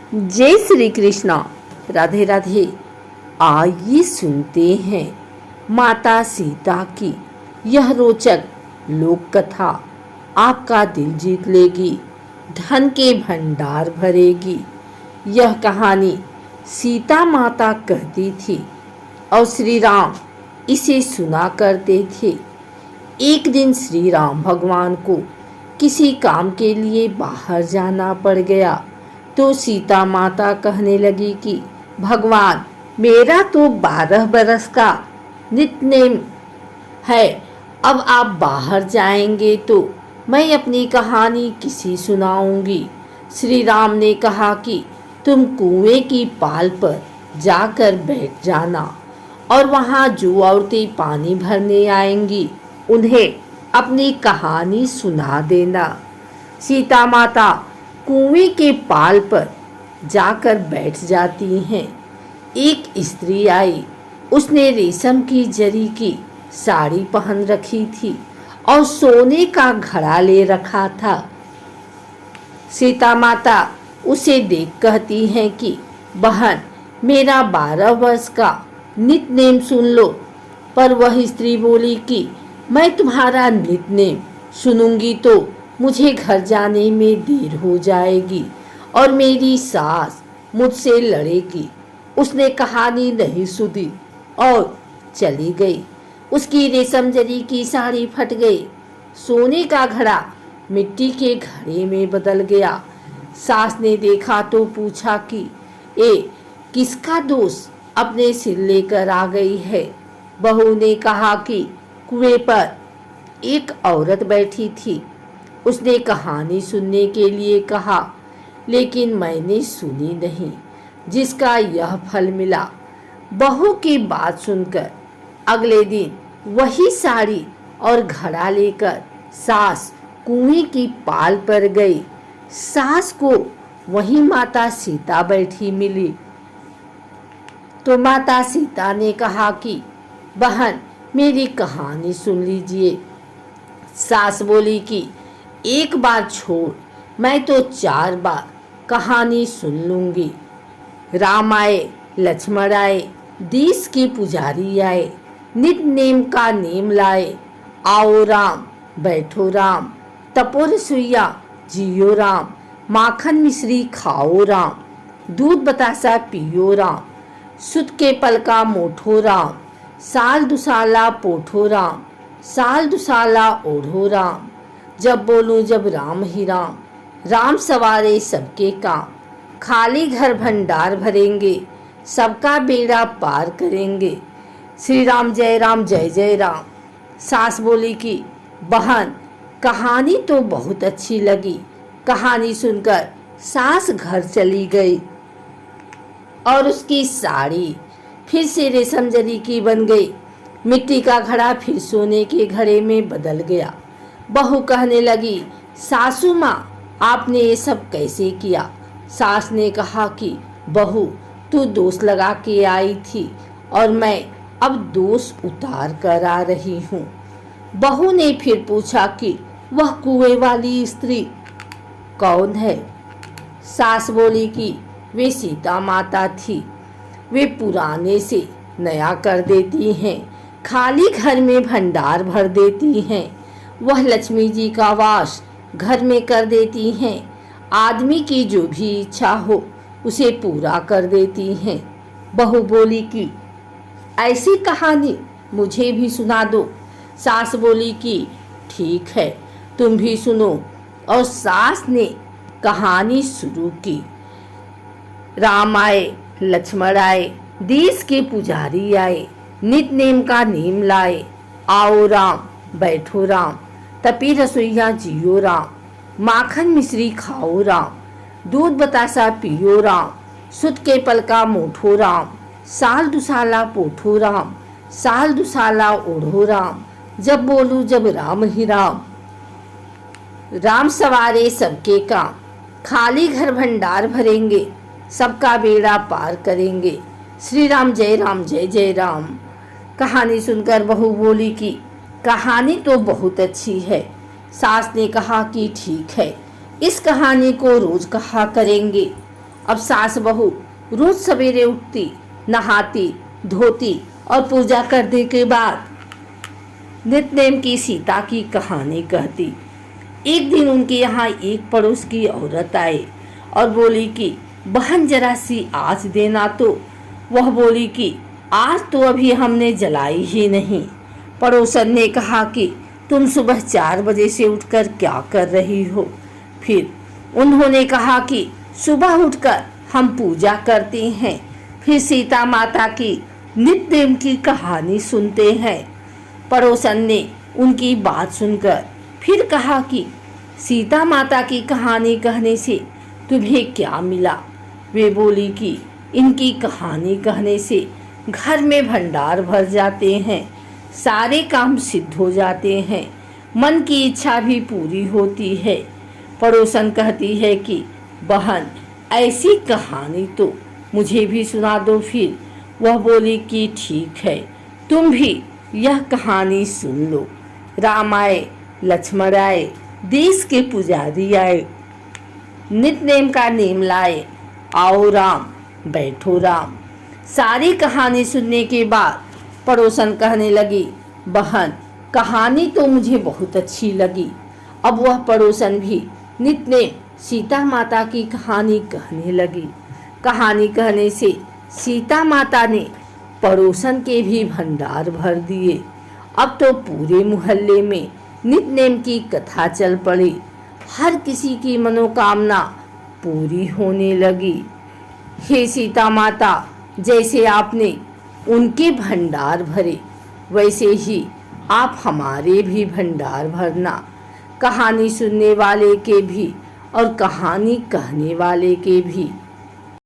जय श्री कृष्णा। राधे राधे। आइए सुनते हैं माता सीता की यह रोचक लोक कथा। आपका दिल जीत लेगी, धन के भंडार भरेगी। यह कहानी सीता माता कहती थी और श्री राम इसे सुना करते थे। एक दिन श्री राम भगवान को किसी काम के लिए बाहर जाना पड़ गया तो सीता माता कहने लगी कि भगवान, मेरा तो 12 बरस का नित्यनेम है, अब आप बाहर जाएंगे तो मैं अपनी कहानी किसी सुनाऊंगी। श्री राम ने कहा कि तुम कुएं की पाल पर जाकर बैठ जाना और वहाँ जो औरतें पानी भरने आएंगी उन्हें अपनी कहानी सुना देना। सीता माता कुएं के पाल पर जाकर बैठ जाती हैं। एक स्त्री आई, उसने रेशम की जरी की साड़ी पहन रखी थी और सोने का घड़ा ले रखा था। सीता माता उसे देख कहती हैं कि बहन, मेरा 12 वर्ष का नित्यनेम सुन लो। पर वह स्त्री बोली कि मैं तुम्हारा नित्यनेम सुनूंगी तो मुझे घर जाने में देर हो जाएगी और मेरी सास मुझसे लड़ेगी। उसने कहानी नहीं सुनी और चली गई। उसकी रेशम जरी की साड़ी फट गई, सोने का घड़ा मिट्टी के घड़े में बदल गया। सास ने देखा तो पूछा कि किसका दोष अपने सिर लेकर आ गई है। बहू ने कहा कि कुएं पर एक औरत बैठी थी, उसने कहानी सुनने के लिए कहा, लेकिन मैंने सुनी नहीं, जिसका यह फल मिला। बहू की बात सुनकर अगले दिन वही साड़ी और घड़ा लेकर सास कुएं की पाल पर गई। सास को वही माता सीता बैठी मिली तो माता सीता ने कहा कि बहन, मेरी कहानी सुन लीजिए। सास बोली कि एक बार छोड़, मैं तो 4 बार कहानी सुन लूंगी। राम आए, लक्ष्मण आए, देश के पुजारी आए, नित नेम का नेम लाए। आओ राम, बैठो राम, तपोर सुइया जियो राम, माखन मिश्री खाओ राम, दूध बतासा पियो राम, सुत के पल का मोठो राम, साल दुसाला पोठो राम, साल दुसाला ओढ़ो राम। जब बोलूं जब राम ही राम, राम सवारे सबके काम, खाली घर भंडार भरेंगे, सबका बेड़ा पार करेंगे। श्री राम जय जय राम। सास बोली कि बहन, कहानी तो बहुत अच्छी लगी। कहानी सुनकर सास घर चली गई और उसकी साड़ी फिर से रेशम जरी की बन गई। मिट्टी का घड़ा फिर सोने के घड़े में बदल गया। बहू कहने लगी, सासू माँ, आपने ये सब कैसे किया। सास ने कहा कि बहू, तू दोष लगा के आई थी और मैं अब दोष उतार कर आ रही हूँ। बहू ने फिर पूछा कि वह कुएं वाली स्त्री कौन है। सास बोली कि वे सीता माता थी। वे पुराने से नया कर देती हैं, खाली घर में भंडार भर देती हैं। वह लक्ष्मी जी का वास घर में कर देती हैं। आदमी की जो भी इच्छा हो उसे पूरा कर देती हैं। बहू बोली कि ऐसी कहानी मुझे भी सुना दो। सास बोली कि ठीक है, तुम भी सुनो। और सास ने कहानी शुरू की। राम आए, लक्ष्मण आए, देश के पुजारी आए, नित नेम का नेम लाए। आओ राम, बैठो राम, तपी रसोइया जियो राम, माखन मिश्री खाओ राम, दूध बतासा पियो राम, सुत के पल का मोठो राम, साल दुसाला पोठो राम, साल दुसाला ओढ़ो राम। जब बोलूं जब राम ही राम, राम सवारे सबके काम, खाली घर भंडार भरेंगे, सबका बेड़ा पार करेंगे। श्री राम जय जय राम। कहानी सुनकर बहू बोली कि कहानी तो बहुत अच्छी है। सास ने कहा कि ठीक है, इस कहानी को रोज कहा करेंगे। अब सास बहू रोज सवेरे उठती, नहाती, धोती और पूजा करने के बाद नित्यनेम की सीता की कहानी कहती। एक दिन उनके यहाँ एक पड़ोस की औरत आई और बोली कि बहन जरा सी आँच देना। तो वह बोली कि आज तो अभी हमने जलाई ही नहीं। पड़ोसन ने कहा कि तुम सुबह 4 बजे से उठकर क्या कर रही हो? फिर उन्होंने कहा कि सुबह उठकर हम पूजा करते हैं, फिर सीता माता की नित्यनेम की कहानी सुनते हैं। पड़ोसन ने उनकी बात सुनकर फिर कहा कि सीता माता की कहानी कहने से तुम्हें क्या मिला? वे बोली कि इनकी कहानी कहने से घर में भंडार भर जाते हैं, सारे काम सिद्ध हो जाते हैं, मन की इच्छा भी पूरी होती है। पड़ोसन कहती है कि बहन ऐसी कहानी तो मुझे भी सुना दो। फिर वह बोली कि ठीक है, तुम भी यह कहानी सुन लो। राम आए, लक्ष्मण आए, देश के पुजारी आए, नित्यनेम का नेम लाए, आओ राम बैठो राम। सारी कहानी सुनने के बाद पड़ोसन कहने लगी, बहन कहानी तो मुझे बहुत अच्छी लगी। अब वह पड़ोसन भी नित्यनेम सीता माता की कहानी कहने लगी। कहानी कहने से सीता माता ने पड़ोसन के भी भंडार भर दिए। अब तो पूरे मोहल्ले में नित्यनेम की कथा चल पड़ी। हर किसी की मनोकामना पूरी होने लगी। हे सीता माता, जैसे आपने उनके भंडार भरे, वैसे ही आप हमारे भी भंडार भरना। कहानी सुनने वाले के भी और कहानी कहने वाले के भी।